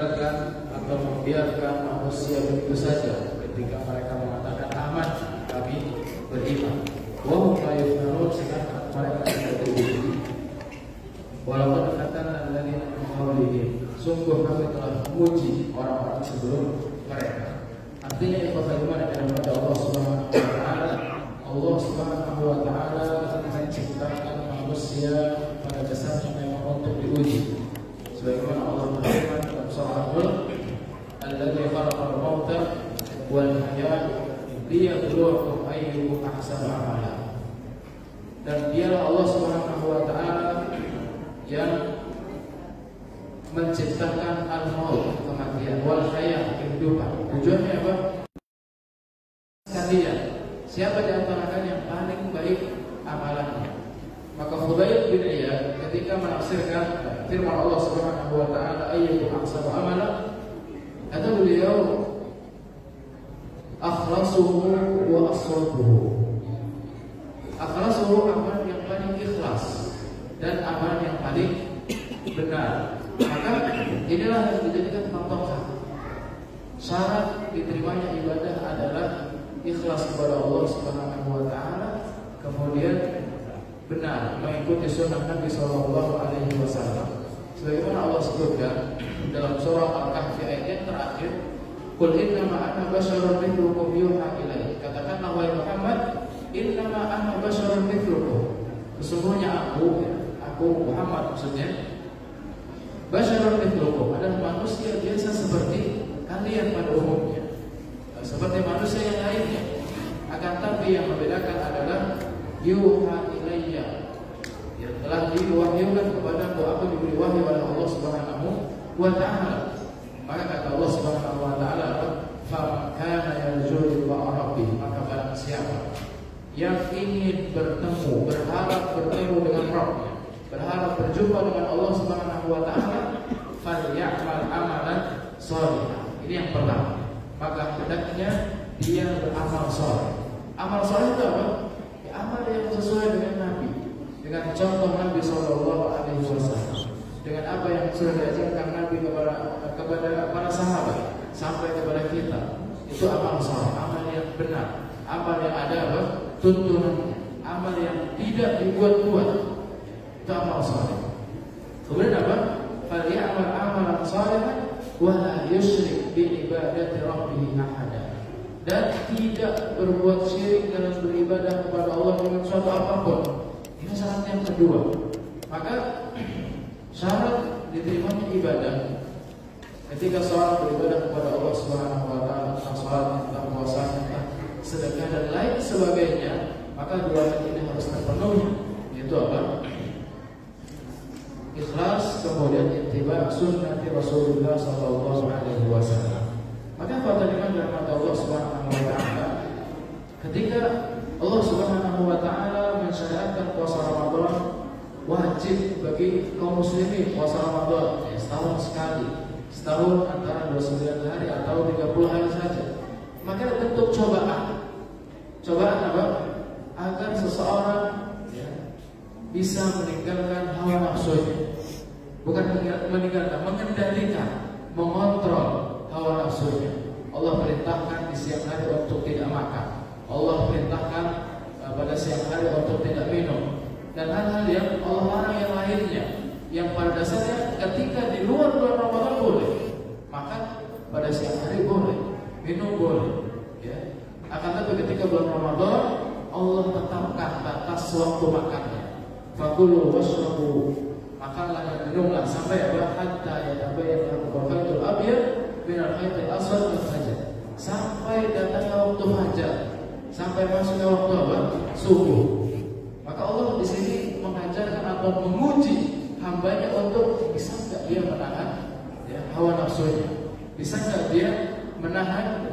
atau membiarkan manusia begitu saja ketika mereka mengatakan aman, kami beriman. Wahum la yuftanun, sedangkan mereka tidak diuji. Walaupun katakan alladziina min qablihim, sungguh kami telah menguji orang-orang sebelum mereka. Artinya bagaimana kepada Allah Subhanahu wa taala, Allah Subhanahu wa taala menciptakan manusia pada dasarnya memang untuk diuji. Sebagaimana Allah berfirman dalam surah Al-Mulk, "Alladzi khalaqal mauta wal hayata liyabluwakum ayyukum ahsanu amala." Dan dialah Allah Subhanahu wa taala yang menciptakan al-maut, kematian, wal hayat, kehidupan. Tujuannya apa? Sekalian, siapa di antara kalian yang paling baik amalannya? Maka Fudail bin Iyad ketika menafsirkan firman Allah Subhanahu wa taala, ayyukum ahsanu amala, kata beliau, akhlasuhu wa aswabuhu. Akhlasuhu, amal yang paling ikhlas, dan amal yang paling benar. Maka inilah yang dijadikan patokan. Syarat diterimanya ibadah adalah ikhlas kepada Allah Subhanahu wa taala, kemudian benar mengikuti sunnah Nabi sallallahu alaihi wasallam. Sebagaimana Allah sebutkan dalam surah Al-Kahfi ayat yang terakhir, "Qul innama ana basyarun mithlukum yuha ilaiya." Katakanlah wahai Muhammad, innama ana basyarun mithlukum. Sesungguhnya aku Muhammad maksudnya, basyarun mithlukum adalah manusia biasa seperti kalian pada umumnya, seperti manusia yang lainnya. Akan tapi yang membedakan adalah yuha ilayya, yang telah diwahyukan kepadaku, aku diberi wahyu oleh Allah Subhanahu wa taala. Maka kata Allah Subhanahu wa taala, "Fa kana yarju liqa rabbih," maka barang siapa yang ingin berharap bertemu dengan Rabbnya, berharap berjumpa dengan Allah Subhanahu wa taala, falyamal amalan shalihan. Ini yang pertama. Maka hendaknya dia beramal saleh. Amal saleh itu apa? Ya, amal yang sesuai dengan Nabi, dengan contoh Nabi sallallahu alaihi wasallam, dengan apa yang sudah diajarkan Nabi kepada para sahabat sampai kepada kita. Itu amal saleh, amal yang benar, amal yang ada apa? Tuntunannya, amal yang tidak dibuat-buat. Itu amal saleh. Kemudian apa? Falyamal amalan shalihan wa la yusyrik bi ibadati rabbih ahada. Dan tidak berbuat syirik dalam beribadah kepada Allah dengan suatu apapun. Ini syarat yang kedua. Maka syarat diterimanya ibadah ketika seorang beribadah kepada Allah Subhanahu wa taala, tentang salat, tentang puasa, tentang sedekah dan lain sebagainya, maka dua hal ini harus terpenuhi. Yaitu apa? Ikhlas, kemudian ittiba sunnah Rasulullah sallallahu alaihi wasallam. Maka pada dengan Allah Subhanahu wa taala, ketika Allah Subhanahu wa taala mensyariatkan puasa Ramadan, wajib bagi kaum muslimin puasa Ramadan setahun sekali, setahun antara 29 hari atau 30 hari saja. Maka bentuk cobaan apa? Agar seseorang bisa meninggalkan hawa nafsunya. Bukan meninggalkan, mengendalikan, mengontrol hawa nafsunya. Allah perintahkan di siang hari untuk tidak makan. Allah perintahkan pada siang hari untuk tidak minum. Dan hal-hal yang Allah larang yang lainnya, yang pada dasarnya ketika di luar bulan Ramadan boleh, maka pada siang hari boleh, minum boleh, ya. Akan tapi ketika bulan Ramadan Allah tetapkan batas waktu makannya. Fakulu washrabu, makanlah dan minumlah sampai apa? Hatta yatabayyana al-khaytul abyad min al-khaytil aswad min al-fajr. Sampai datangnya waktu fajar, sampai masuknya waktu apa? Subuh. Maka Allah di sini mengajarkan atau menguji hambanya untuk bisa enggak dia menahan hawa nafsunya, bisa enggak dia menahan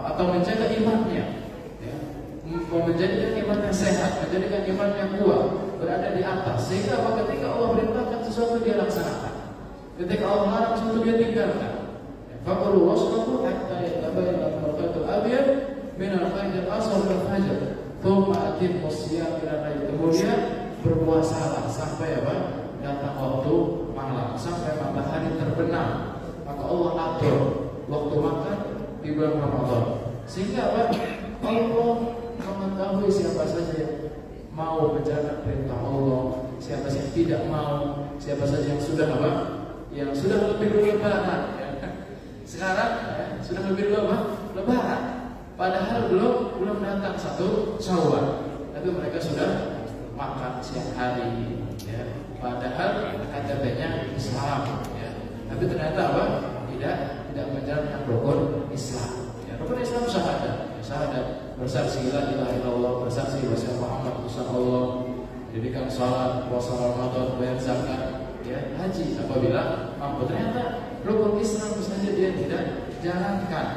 atau menjaga imannya, menjadikan imannya sehat, menjadikan imannya kuat, berada di atas. Sehingga ketika Allah perintahkan sesuatu dia laksanakan, ketika Allah larang sesuatu dia tinggalkan. Fakulu wasrabu hatta yatabayyana al-khaytul abyad min al-khaytil aswad min al-fajr. Thumma atimmu siyam ila al-layl. Kemudian berpuasalah sampai apa? Datang waktu malam, sampai matahari terbenam. Maka Allah atur waktu makan di bulan Ramadan. Sehingga apa? Allah mengetahui siapa saja yang mau menjalankan perintah Allah, siapa saja yang tidak mau, siapa saja yang sudah apa? Yang sudah lebih dulu lebaran. Ya. Sekarang ya, sudah lebih dulu apa? Lebaran. Padahal belum datang 1 Syawal, tapi mereka sudah makan siang hari. Ya. Padahal KTP-nya Islam. Ya. Tapi ternyata apa? Tidak menjalankan rukun Islam. Ya, rukun Islam syahadat, bersaksi la ilaha illallah, bersaksi bahwa Muhammad Rasulullah, dirikan salat, puasa Ramadan, bayar zakat, ya, haji apabila mampu. Ternyata rukun Islam saja dia tidak jalankan.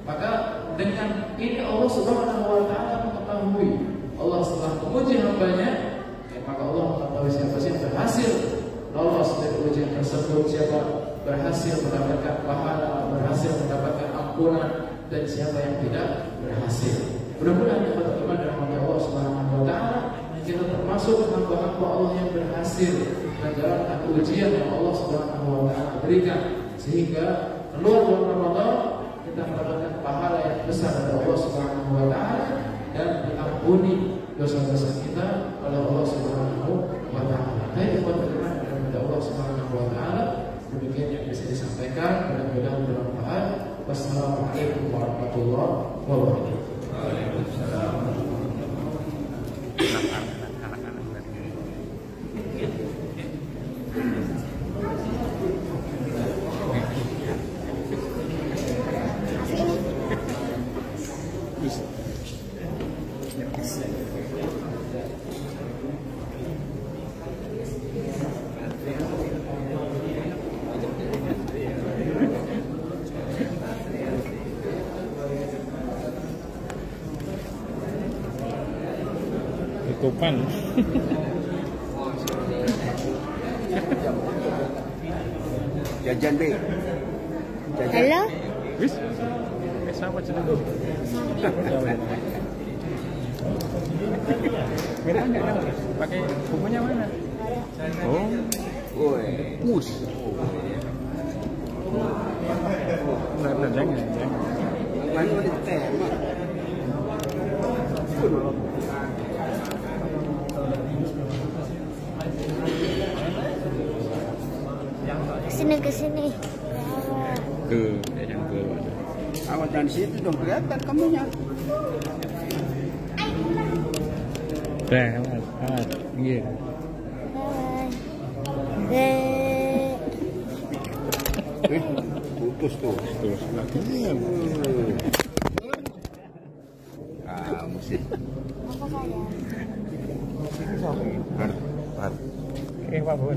Maka dengan ini Allah Subhanahu wa taala mengetahui. Allah setelah menguji hambanya, ya, maka Allah mengetahui siapa yang berhasil lolos dari ujian tersebut, siapa berhasil mendapatkan pahala, berhasil mendapatkan ampunan, dan siapa yang tidak berhasil. Mudah-mudahan dapat iman dan rahmat Allah Subhanahu wa taala, kita termasuk hamba-hamba Allah yang berhasil menjalankan ujian yang Allah Subhanahu wa taala berikan, sehingga keluar bulan Ramadan kita mendapatkan pahala yang besar dari Allah Subhanahu wa taala dan diampuni dosa-dosa kita oleh Allah Subhanahu wa taala. Baik, iman kepada Allah Subhanahu wa taala. Demikian yang bisa disampaikan, mudah-mudahan bermanfaat. Wassalamualaikum warahmatullahi wabarakatuh. Waalaikumsalam. Tutupan. Jajan be. Halo? Wis. Sama jeneng. Mana enggak? Pakai bukunya mana? Oh. Woi. Mus. Enggak jangan. Mana ada tema? Kesini. Yang ke. Awal dari situ dong kelihatan kamunya. Awas. Iya. Putus tuh. Terus lagi. Kamu sih. Apa saya? Pak Bon.